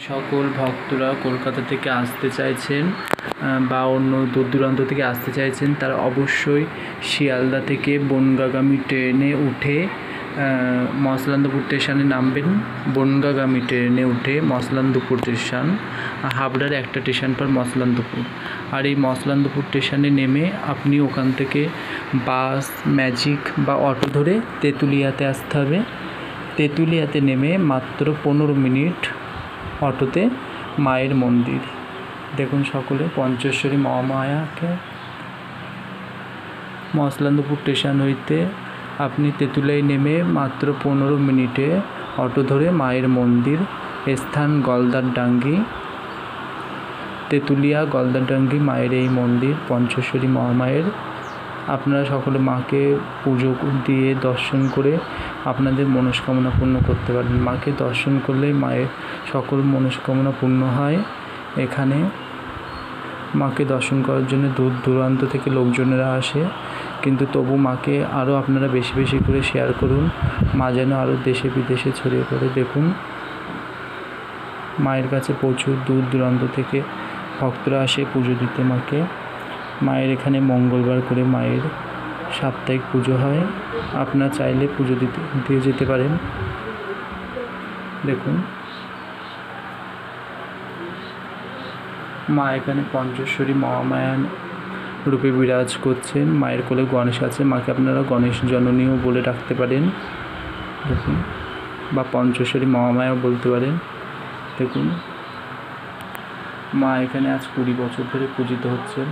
সকল ভক্তরা কলকাতা থেকে আসতে চাইছেন বা অন্য দূর দূরান্ত থেকে আসতে চাইছেন তারা অবশ্যই শিয়ালদা থেকে বনগাঁগামী ট্রেনে উঠে মসলান্দপুর স্টেশনে নামবেন। বনগাঁগামী ট্রেনে উঠে মসলান্দপুর স্টেশন, হাবড়ার একটা স্টেশন পর মসলান্দপুর। আর এই মসলান্দপুর স্টেশনে নেমে আপনি ওখান থেকে বাস, ম্যাজিক বা অটো ধরে তেঁতুলিয়াতে আসতে হবে। তেঁতুলিয়াতে নেমে মাত্র 15 মিনিট অটোতে মায়ের মন্দির। দেখুন সকলে পঞ্চেশ্বরী মহামায়াকে। মসলান্দপুর স্টেশন হইতে আপনি তেঁতুলিয়ায় নেমে মাত্র 15 মিনিটে অটো ধরে মায়ের মন্দির, স্থান গলদারডাঙ্গি, তেঁতুলিয়া গলদারডাঙ্গি মায়ের এই মন্দির পঞ্চেশ্বরী মহামায়ের। আপনারা সকলে মাকে পুজো দিয়ে দর্শন করে আপনাদের মনস্কামনা পূর্ণ করতে পারেন। মাকে দর্শন করলেই মায়ের সকল মনস্কামনা পূর্ণ হয়। এখানে মাকে দর্শন করার জন্য দূর দূরান্ত থেকে লোকজনেরা আসে, কিন্তু তবু মাকে আরও আপনারা বেশি বেশি করে শেয়ার করুন, মা যেন আরও দেশে বিদেশে ছড়িয়ে পড়ে। দেখুন মায়ের কাছে প্রচুর দূর দূরান্ত থেকে ভক্তরা আসে পুজো দিতে মাকে। মায়ের এখানে মঙ্গলবার করে মায়ের সাপ্তাহিক পুজো হয়, আপনারা চাইলে পুজো দিয়ে যেতে পারেন। দেখুন মা এখানে পঞ্চেশ্বরী মহামায়া রূপে বিরাজ করছেন। মায়ের কোলে গণেশ আছে, মাকে আপনারা গণেশ জননীও বলে ডাকতে পারেন। দেখুন, বা পঞ্চেশ্বরী মহামায়াও বলতে পারেন। দেখুন মা এখানে আজ 20 বছর ধরে পূজিত হচ্ছেন।